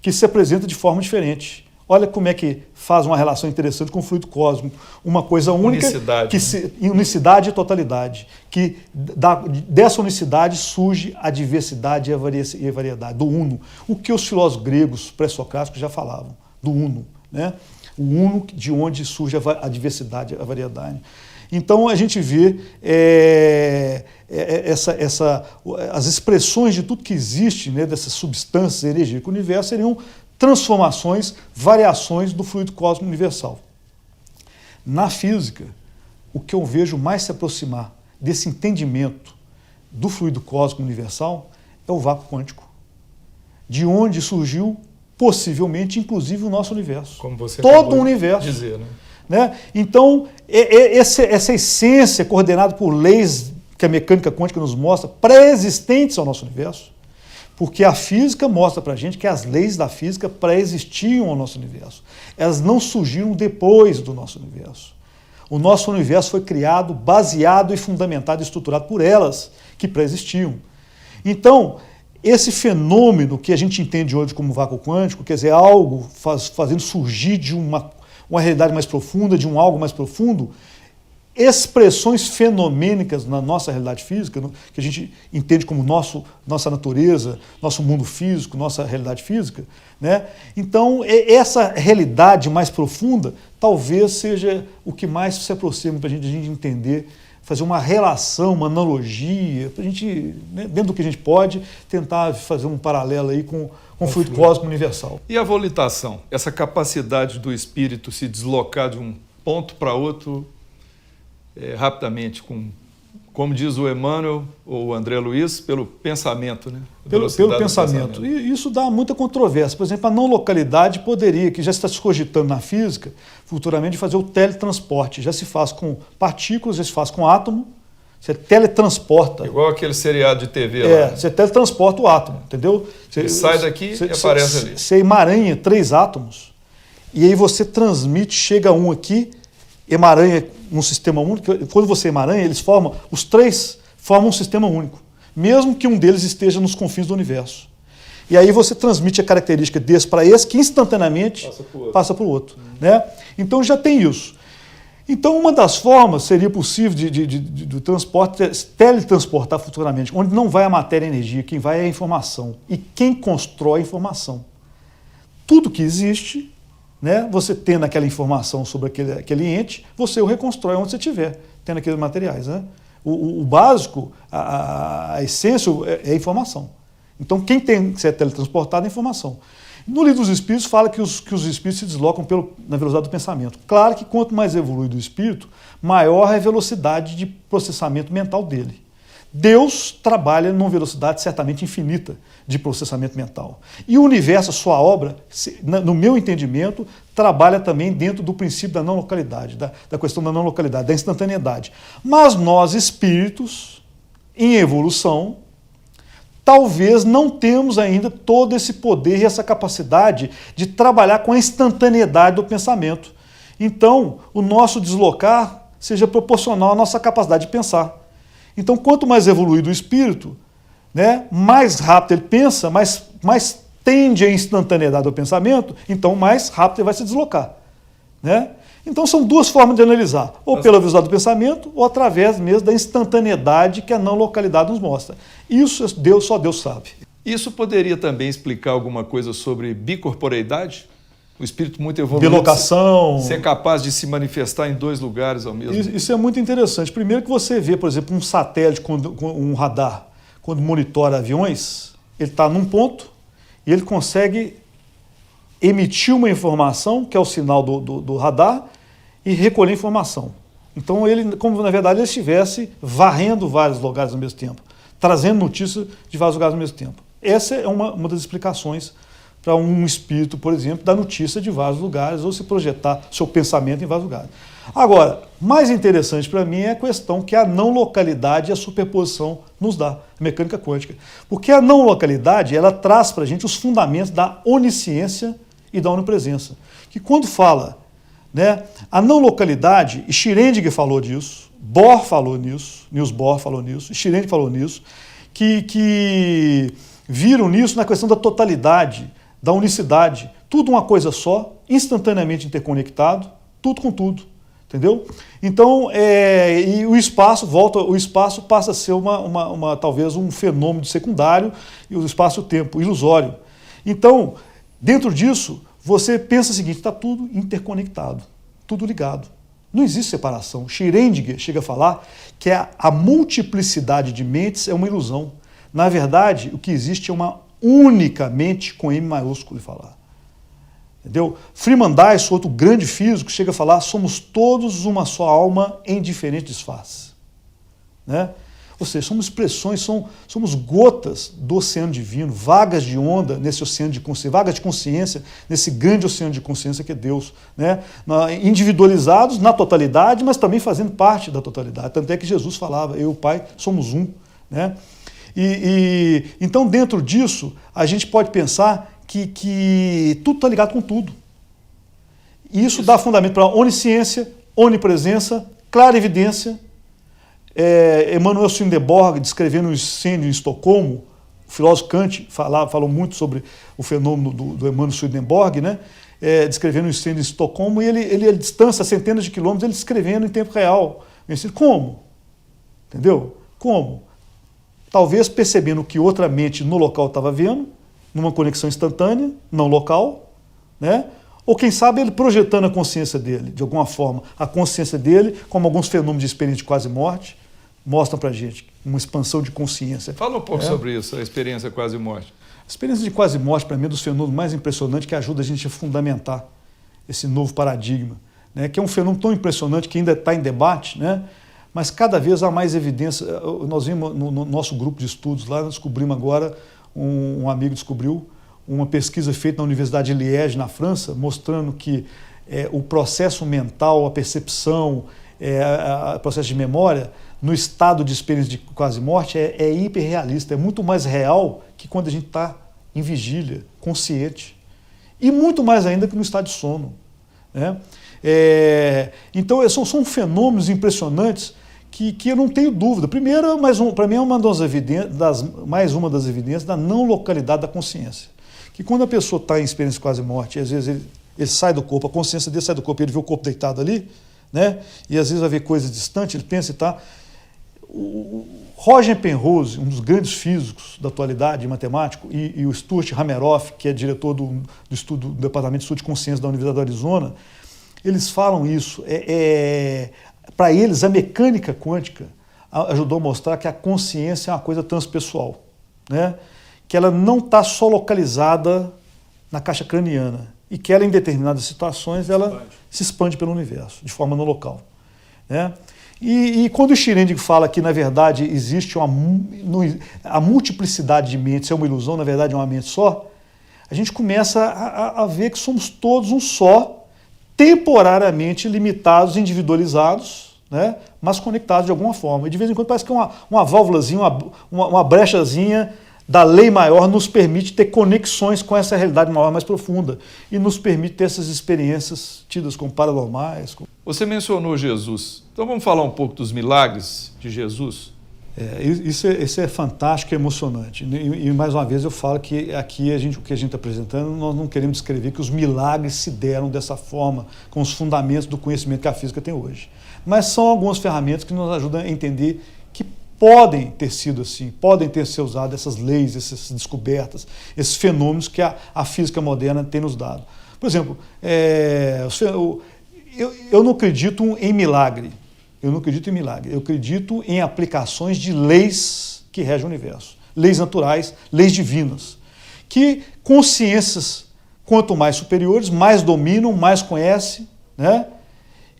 que se apresenta de forma diferente. Olha como é que faz uma relação interessante com o fluido cósmico. Uma coisa única, unicidade, unicidade e totalidade. Que dessa unicidade surge a diversidade e a variedade, do uno. O que os filósofos gregos pré-socráticos já falavam, do uno, né? O uno de onde surge a diversidade e a variedade. Então a gente vê as expressões de tudo que existe, né, dessas substâncias, energia que o universo seriam transformações, variações do fluido cósmico universal. Na física, o que eu vejo mais se aproximar desse entendimento do fluido cósmico universal é o vácuo quântico, de onde surgiu, possivelmente, inclusive, o nosso universo. Como você todo o universo. Dizer, né? Então, essa essência coordenada por leis que a mecânica quântica nos mostra, pré-existentes ao nosso universo, porque a física mostra para a gente que as leis da física pré-existiam ao nosso universo. Elas não surgiram depois do nosso universo. O nosso universo foi criado, baseado e fundamentado e estruturado por elas, que pré-existiam. Então, esse fenômeno que a gente entende hoje como vácuo quântico, quer dizer, algo fazendo surgir de uma realidade mais profunda, de um algo mais profundo, expressões fenomênicas na nossa realidade física, que a gente entende como nossa natureza, nosso mundo físico, nossa realidade física, né? Então, essa realidade mais profunda talvez seja o que mais se aproxima para a gente entender, fazer uma relação, uma analogia, para a gente, né, dentro do que a gente pode, tentar fazer um paralelo aí com o fluido cósmico universal. E a volitação? Essa capacidade do espírito se deslocar de um ponto para outro rapidamente, como diz o Emmanuel ou o André Luiz, pelo pensamento, né? Pelo pensamento. E isso dá muita controvérsia. Por exemplo, a não localidade poderia, que já está se cogitando na física, futuramente fazer o teletransporte. Já se faz com partículas, já se faz com átomo, você teletransporta. Igual aquele seriado de TV lá. Você teletransporta o átomo, entendeu? Ele sai daqui e aparece ali. Você emaranha 3 átomos, e aí você transmite, chega um aqui, emaranha um sistema único. Quando você emaranha, os 3 formam um sistema único, mesmo que um deles esteja nos confins do universo. E aí você transmite a característica desse para esse, que instantaneamente passa para o outro. Né? Então já tem isso. Então uma das formas seria possível do transporte, teletransportar futuramente, onde não vai a matéria e a energia, quem vai é a informação. E quem constrói a informação. Tudo que existe, né, você tendo aquela informação sobre aquele ente, você o reconstrói onde você estiver, tendo aqueles materiais. Né? O básico, a essência é a informação. Então, quem tem que ser teletransportado é a informação. No Livro dos Espíritos fala que os espíritos se deslocam na velocidade do pensamento. Claro que quanto mais evoluído o espírito, maior é a velocidade de processamento mental dele. Deus trabalha numa velocidade certamente infinita de processamento mental. E o universo, a sua obra, no meu entendimento, trabalha também dentro do princípio da não localidade, da questão da não localidade, da instantaneidade. Mas nós, espíritos, em evolução, talvez não temos ainda todo esse poder e essa capacidade de trabalhar com a instantaneidade do pensamento. Então, o nosso deslocar seja proporcional à nossa capacidade de pensar. Então, quanto mais evoluído o espírito, né, mais rápido ele pensa, mais tende a instantaneidade do pensamento, então mais rápido ele vai se deslocar. Né? Então são duas formas de analisar, ou pela velocidade do pensamento, ou através mesmo da instantaneidade que a não localidade nos mostra. Isso só Deus sabe. Isso poderia também explicar alguma coisa sobre bicorporeidade? O espírito muito evoluído Bilocação. ser capaz de se manifestar em dois lugares ao mesmo tempo. Isso é muito interessante. Primeiro que você vê, por exemplo, um satélite, um radar, quando monitora aviões, ele está num ponto e ele consegue emitir uma informação, que é o sinal do radar, e recolher informação. Então, ele, como na verdade ele estivesse varrendo vários lugares ao mesmo tempo, trazendo notícias de vários lugares ao mesmo tempo. Essa é uma das explicações para um espírito, por exemplo, dar notícia de vários lugares ou se projetar seu pensamento em vários lugares. Agora, mais interessante para mim é a questão que a não localidade e a superposição nos dá, a mecânica quântica. Porque a não localidade, ela traz para a gente os fundamentos da onisciência e da onipresença. Que quando fala, né, a não localidade, e Schrödinger falou disso, Bohr falou nisso, Niels Bohr falou nisso, Schrödinger falou nisso, que viram nisso na questão da totalidade, da unicidade, tudo uma coisa só, instantaneamente interconectado, tudo com tudo, entendeu? Então, e o espaço passa a ser talvez um fenômeno secundário, e o espaço e o tempo ilusório. Então, dentro disso, você pensa o seguinte, está tudo interconectado, tudo ligado. Não existe separação. Schrödinger chega a falar que a multiplicidade de mentes é uma ilusão. Na verdade, o que existe é uma única mente com M maiúsculo, falar. Entendeu? Freeman Dyson, outro grande físico, chega a falar, somos todos uma só alma em diferentes disfarces. Né? Ou seja, somos expressões, somos gotas do oceano divino, vagas de onda nesse oceano de consciência, vagas de consciência nesse grande oceano de consciência que é Deus. Né? Individualizados na totalidade, mas também fazendo parte da totalidade. Tanto é que Jesus falava, eu e o Pai somos um. Né? Então, dentro disso, a gente pode pensar que tudo está ligado com tudo. E isso dá fundamento para onisciência, onipresença, clarividência. Emanuel Swedenborg, descrevendo o incêndio em Estocolmo, o filósofo Kant falou muito sobre o fenômeno do Emanuel Swedenborg, né? Descrevendo o incêndio em Estocolmo, e ele distância centenas de quilômetros, ele descrevendo em tempo real. Como? Entendeu? Como? Talvez percebendo que outra mente no local estava vendo, numa conexão instantânea, não local, né? Ou quem sabe ele projetando a consciência dele, de alguma forma, a consciência dele, como alguns fenômenos de experiência de quase morte, mostram para a gente uma expansão de consciência. Fala um pouco sobre isso, a experiência quase morte. A experiência de quase morte, para mim, é um dos fenômenos mais impressionantes que ajuda a gente a fundamentar esse novo paradigma, né? Que é um fenômeno tão impressionante que ainda está em debate, né? Mas cada vez há mais evidência. Nós vimos no nosso grupo de estudos lá, nós descobrimos agora, um amigo descobriu uma pesquisa feita na Universidade de Liège, na França, mostrando que o processo mental, a percepção, o processo de memória, no estado de experiência de quase morte, é hiperrealista, é muito mais real que quando a gente está em vigília, consciente. E muito mais ainda que no estado de sono. Né? Então, são fenômenos impressionantes que eu não tenho dúvida. Primeiro, para mim, é mais uma das evidências da não localidade da consciência. Que quando a pessoa está em experiência de quase morte, às vezes ele sai do corpo, a consciência dele sai do corpo, ele vê o corpo deitado ali, né? E às vezes vai ver coisas distantes, ele pensa e está... O Roger Penrose, um dos grandes físicos da atualidade, matemático, e o Stuart Hameroff, que é diretor do Departamento de Estudo de Consciência da Universidade do Arizona, eles falam isso. Para eles, a mecânica quântica ajudou a mostrar que a consciência é uma coisa transpessoal, né? Que ela não está só localizada na caixa craniana e que ela, em determinadas situações, ela se expande pelo universo, de forma não local. Né? E quando o Schrödinger fala que, na verdade, existe a multiplicidade de mentes, é uma ilusão, na verdade é uma mente só, a gente começa a ver que somos todos um só, temporariamente limitados, individualizados, né, mas conectados de alguma forma. E de vez em quando parece que uma válvulazinha, uma brechazinha da lei maior nos permite ter conexões com essa realidade maior mais profunda e nos permite ter essas experiências tidas como paranormais. Você mencionou Jesus. Então vamos falar um pouco dos milagres de Jesus? Isso é fantástico e emocionante. E mais uma vez eu falo que aqui o que a gente está apresentando, nós não queremos descrever que os milagres se deram dessa forma, com os fundamentos do conhecimento que a física tem hoje. Mas são algumas ferramentas que nos ajudam a entender que podem ter sido assim, podem ter sido usadas essas leis, essas descobertas, esses fenômenos que a física moderna tem nos dado. Por exemplo, eu não acredito em milagre. Eu não acredito em milagre, eu acredito em aplicações de leis que regem o universo. Leis naturais, leis divinas. Que consciências, quanto mais superiores, mais dominam, mais conhecem, né?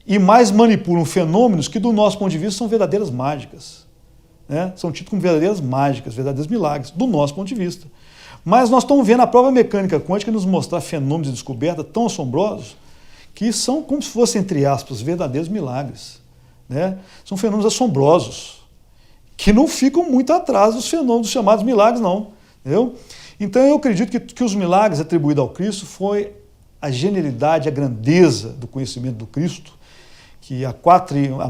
E mais manipulam fenômenos que, do nosso ponto de vista, são verdadeiras mágicas. Né? São tidos como verdadeiras mágicas, verdadeiros milagres, do nosso ponto de vista. Mas nós estamos vendo a própria mecânica quântica nos mostrar fenômenos de descoberta tão assombrosos que são como se fossem, entre aspas, verdadeiros milagres. Né? São fenômenos assombrosos, que não ficam muito atrás dos fenômenos chamados milagres, não. Entendeu? Então eu acredito que os milagres atribuídos ao Cristo foi a genialidade, a grandeza do conhecimento do Cristo, que há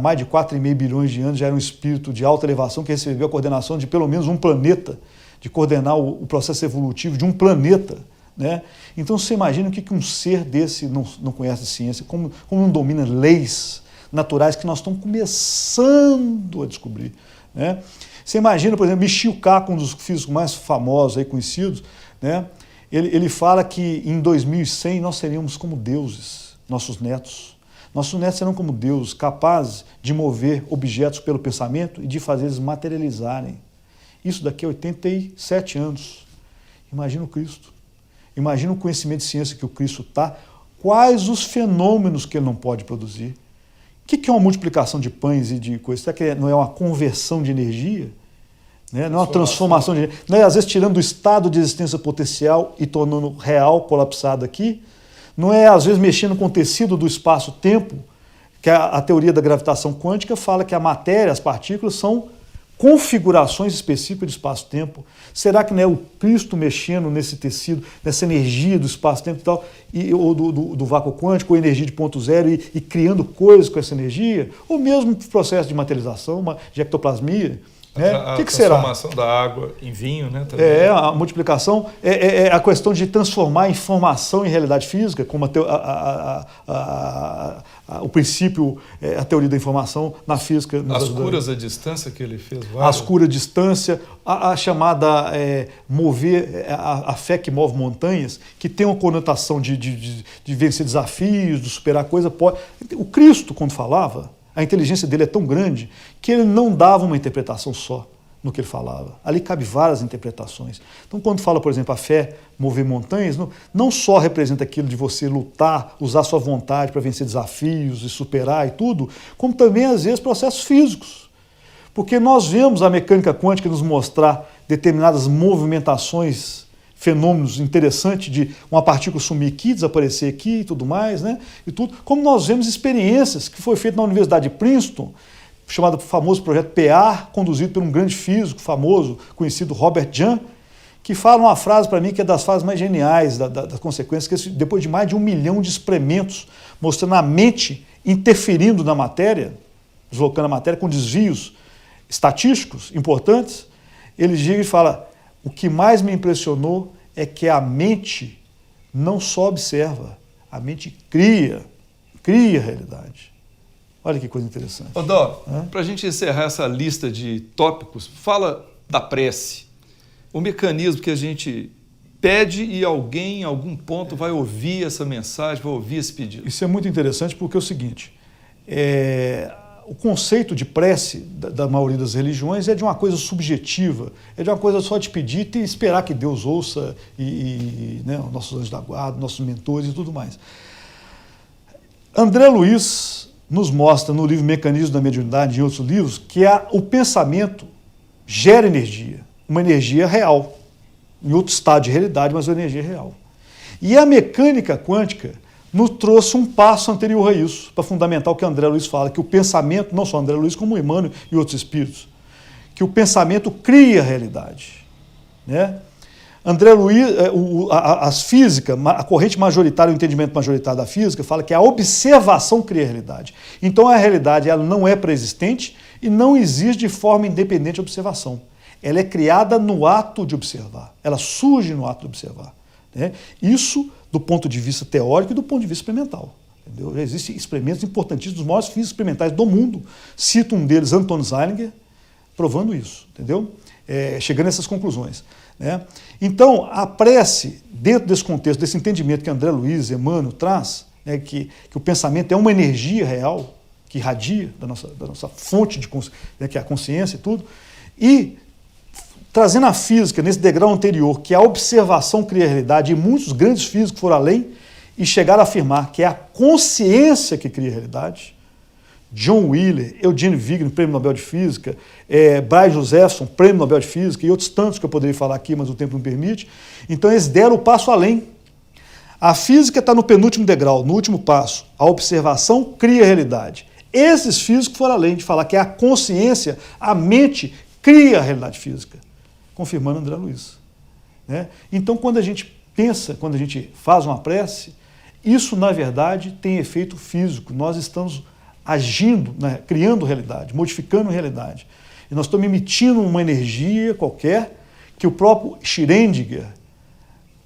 mais de 4,5 bilhões de anos já era um espírito de alta elevação que recebeu a coordenação de pelo menos um planeta, de coordenar o processo evolutivo de um planeta. Né? Então você imagina o que um ser desse não conhece de ciência, como não domina leis naturais que nós estamos começando a descobrir. Né? Você imagina, por exemplo, Michio Kaku, um dos físicos mais famosos, aí, conhecidos, né? Ele fala que em 2100 nós seríamos como deuses, nossos netos. Nossos netos serão como deuses, capazes de mover objetos pelo pensamento e de fazer eles materializarem. Isso daqui a 87 anos. Imagina o Cristo. Imagina o conhecimento de ciência que o Cristo está. Quais os fenômenos que ele não pode produzir? O que é uma multiplicação de pães e de coisas? Será que não é uma conversão de energia? Né? Não é uma transformação de energia? Não é, às vezes, tirando do estado de existência potencial e tornando real, colapsado aqui? Não é, às vezes, mexendo com o tecido do espaço-tempo, que a teoria da gravitação quântica fala que a matéria, as partículas, são configurações específicas de espaço-tempo. Será que não é o Cristo mexendo nesse tecido, nessa energia do espaço-tempo e tal, ou do vácuo quântico, ou energia de ponto zero, e criando coisas com essa energia? Ou mesmo processo de materialização, de ectoplasmia? Né? O que será? A transformação da água em vinho, né? Também. A multiplicação, é a questão de transformar informação em realidade física, como o princípio, a teoria da informação na física. As curas à distância que ele fez. As curas à distância, a chamada mover, a fé que move montanhas, que tem uma conotação de vencer desafios, de superar coisa. O Cristo, quando falava, a inteligência dele é tão grande que ele não dava uma interpretação só no que ele falava. Ali cabe várias interpretações. Então, quando fala, por exemplo, a fé mover montanhas, não só representa aquilo de você lutar, usar sua vontade para vencer desafios e superar e tudo, como também, às vezes, processos físicos. Porque nós vemos a mecânica quântica nos mostrar determinadas movimentações, fenômenos interessantes de uma partícula sumir aqui, desaparecer aqui e tudo mais, né? E tudo. Como nós vemos experiências que foi feita na Universidade de Princeton, chamado famoso projeto PEAR, conduzido por um grande físico famoso, conhecido Robert Jahn, que fala uma frase para mim que é das frases mais geniais das consequências, que depois de mais de 1 milhão de experimentos, mostrando a mente interferindo na matéria, deslocando a matéria com desvios estatísticos importantes, ele chega e fala: o que mais me impressionou é que a mente não só observa, a mente cria a realidade. Olha que coisa interessante. Dó, para a gente encerrar essa lista de tópicos, fala da prece. O mecanismo que a gente pede e alguém, em algum ponto, vai ouvir essa mensagem, vai ouvir esse pedido. Isso é muito interessante porque é o seguinte, o conceito de prece da maioria das religiões é de uma coisa subjetiva, é de uma coisa só de pedir e esperar que Deus ouça, né, os nossos anjos da guarda, nossos mentores e tudo mais. André Luiz nos mostra no livro Mecanismo da Mediunidade e em outros livros que o pensamento gera energia, uma energia real, em outro estado de realidade, mas uma energia real. E a mecânica quântica nos trouxe um passo anterior a isso, para fundamentar o que André Luiz fala, que o pensamento, não só André Luiz, como Emmanuel e outros espíritos, que o pensamento cria a realidade. Né? André Luiz, as físicas, a corrente majoritária, o entendimento majoritário da física, fala que a observação cria a realidade. Então a realidade ela não é pré-existente, e não existe de forma independente de observação. Ela é criada no ato de observar, ela surge no ato de observar. Né? Isso do ponto de vista teórico e do ponto de vista experimental. Entendeu? Já existem experimentos importantíssimos dos maiores físicos experimentais do mundo. Cito um deles, Anton Zeilinger, provando isso, entendeu? Chegando a essas conclusões. Né? Então, a prece, dentro desse contexto, desse entendimento que André Luiz, Emmanuel traz, né, que o pensamento é uma energia real, que irradia da nossa fonte, né, que é a consciência e tudo, e trazendo a física nesse degrau anterior, que a observação cria a realidade, e muitos grandes físicos foram além e chegaram a afirmar que é a consciência que cria a realidade. John Wheeler, Eugene Wigner, Prêmio Nobel de Física, Brian Josephson, Prêmio Nobel de Física, e outros tantos que eu poderia falar aqui, mas o tempo não permite. Então eles deram o passo além. A física está no penúltimo degrau, no último passo. A observação cria a realidade. Esses físicos foram além de falar que é a consciência, a mente, cria a realidade física, confirmando André Luiz. Né? Então, quando a gente pensa, quando a gente faz uma prece, isso, na verdade, tem efeito físico. Nós estamos agindo, né, criando realidade, modificando realidade. E nós estamos emitindo uma energia qualquer que o próprio Schrödinger,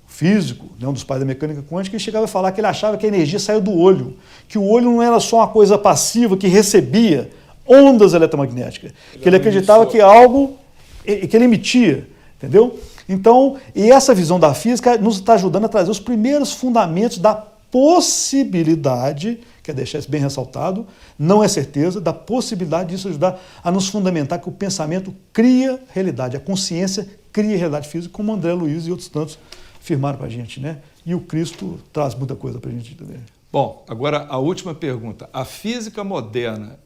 físico, né, um dos pais da mecânica quântica, ele chegava a falar que ele achava que a energia saiu do olho, que o olho não era só uma coisa passiva que recebia ondas eletromagnéticas, que ele acreditava que algo que ele emitia, entendeu? Então, e essa visão da física nos está ajudando a trazer os primeiros fundamentos da possibilidade, quer deixar isso bem ressaltado, não é certeza, da possibilidade disso ajudar a nos fundamentar que o pensamento cria realidade, a consciência cria realidade física, como André Luiz e outros tantos afirmaram para a gente, né? E o Cristo traz muita coisa para a gente também. Bom, agora a última pergunta. A física moderna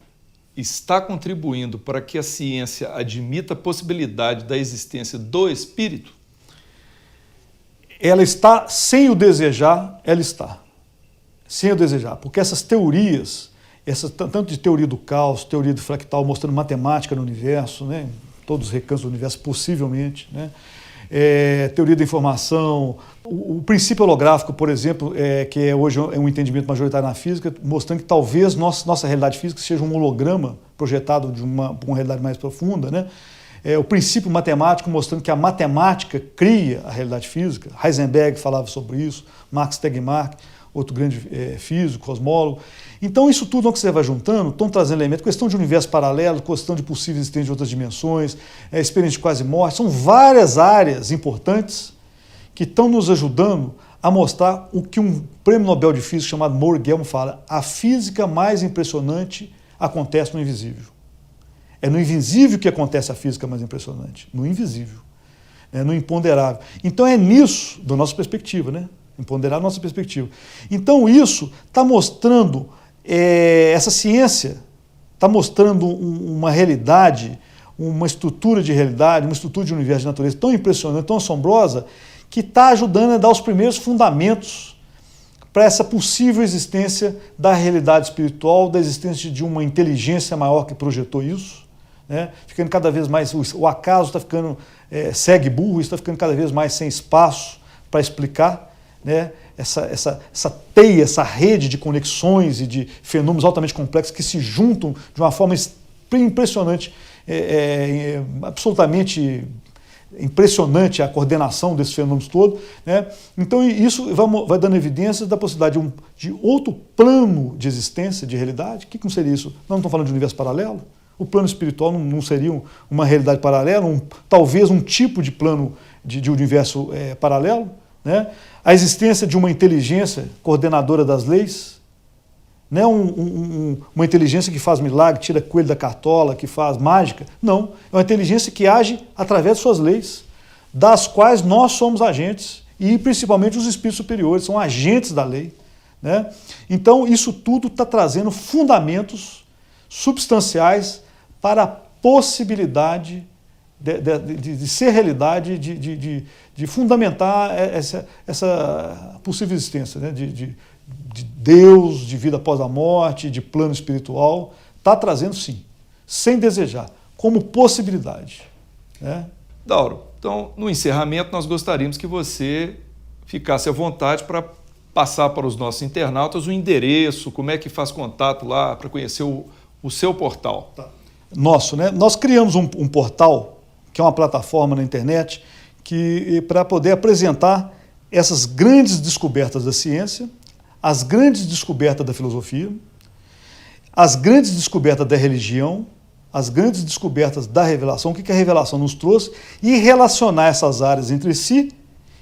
está contribuindo para que a ciência admita a possibilidade da existência do espírito? Ela está, sem o desejar, ela está. Sem o desejar, porque essas teorias, tanto de teoria do caos, teoria do fractal, mostrando matemática no universo, né? Todos os recantos do universo, possivelmente, né? Teoria da informação, o princípio holográfico, por exemplo, que hoje é um entendimento majoritário na física, mostrando que talvez nossa realidade física seja um holograma projetado de uma realidade mais profunda, né? O princípio matemático mostrando que a matemática cria a realidade física. Heisenberg falava sobre isso, Max Tegmark, outro grande físico, cosmólogo. Então, isso tudo que você vai juntando, estão trazendo elementos, questão de universo paralelo, questão de possíveis existências de outras dimensões, experiência de quase-morte, são várias áreas importantes que estão nos ajudando a mostrar o que um prêmio Nobel de Física chamado Moore Gell-Mann fala: a física mais impressionante acontece no invisível. É no invisível que acontece a física mais impressionante, no invisível, no imponderável. Então é nisso, da nossa perspectiva, né? Imponderável da nossa perspectiva. Então isso está mostrando, essa ciência está mostrando uma realidade, uma estrutura de realidade, uma estrutura de universo de natureza tão impressionante, tão assombrosa, que está ajudando a dar os primeiros fundamentos para essa possível existência da realidade espiritual, da existência de uma inteligência maior que projetou isso, né? Ficando cada vez mais, o acaso está ficando segue burro, está ficando cada vez mais sem espaço para explicar, né? Essa teia, essa rede de conexões e de fenômenos altamente complexos que se juntam de uma forma impressionante, absolutamente impressionante a coordenação desses fenômenos todos, né? Então isso vai dando evidências da possibilidade de outro plano de existência, de realidade. O que não seria isso? Nós não estamos falando de universo paralelo? O plano espiritual não seria uma realidade paralela, talvez um tipo de plano de universo paralelo, né? A existência de uma inteligência coordenadora das leis, não é uma inteligência que faz milagre, tira coelho da cartola, que faz mágica. Não, é uma inteligência que age através de suas leis, das quais nós somos agentes, e principalmente os espíritos superiores são agentes da lei, né? Então isso tudo está trazendo fundamentos substanciais para a possibilidade de ser realidade, de fundamentar essa possível existência, né? De Deus, de vida após a morte, de plano espiritual. Está trazendo, sim, sem desejar, como possibilidade, né? Dauro, então, no encerramento, nós gostaríamos que você ficasse à vontade para passar para os nossos internautas o endereço, como é que faz contato lá para conhecer o seu portal. Tá. nosso, né? Nós criamos um portal, que é uma plataforma na internet, para poder apresentar essas grandes descobertas da ciência, as grandes descobertas da filosofia, as grandes descobertas da religião, as grandes descobertas da revelação, o que a revelação nos trouxe, e relacionar essas áreas entre si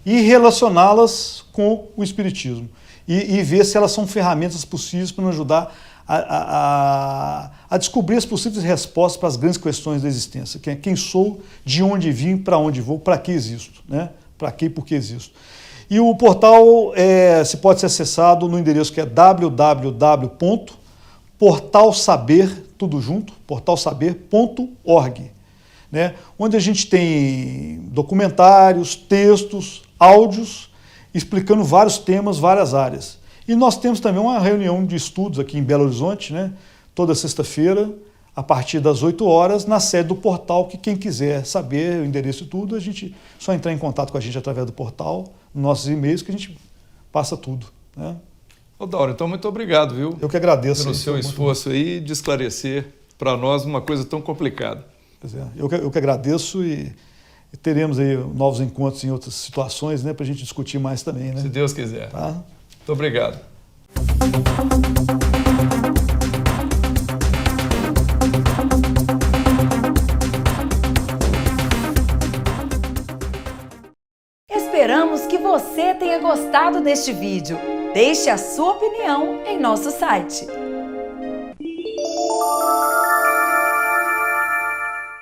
e relacioná-las com o Espiritismo. E ver se elas são ferramentas possíveis para nos ajudar a descobrir as possíveis respostas para as grandes questões da existência. Quem sou, de onde vim, para onde vou, para que existo, né? Para que e por que existo. E o portal se pode ser acessado no endereço que é www.portalsaber, tudo junto, portalsaber.org, né? Onde a gente tem documentários, textos, áudios, explicando vários temas, várias áreas. E nós temos também uma reunião de estudos aqui em Belo Horizonte, né? Toda sexta-feira, a partir das 8 horas, na sede do portal, que quem quiser saber o endereço e tudo, a gente só entrar em contato com a gente através do portal, nossos e-mails, que a gente passa tudo, né? Ô Dauro, então muito obrigado, viu? Eu que agradeço. Pelo seu esforço aí de esclarecer para nós uma coisa tão complicada. Pois é, eu que agradeço e teremos aí novos encontros em outras situações, né, para a gente discutir mais também, né? Se Deus quiser. Tá? Muito obrigado. Esperamos que você tenha gostado deste vídeo. Deixe a sua opinião em nosso site.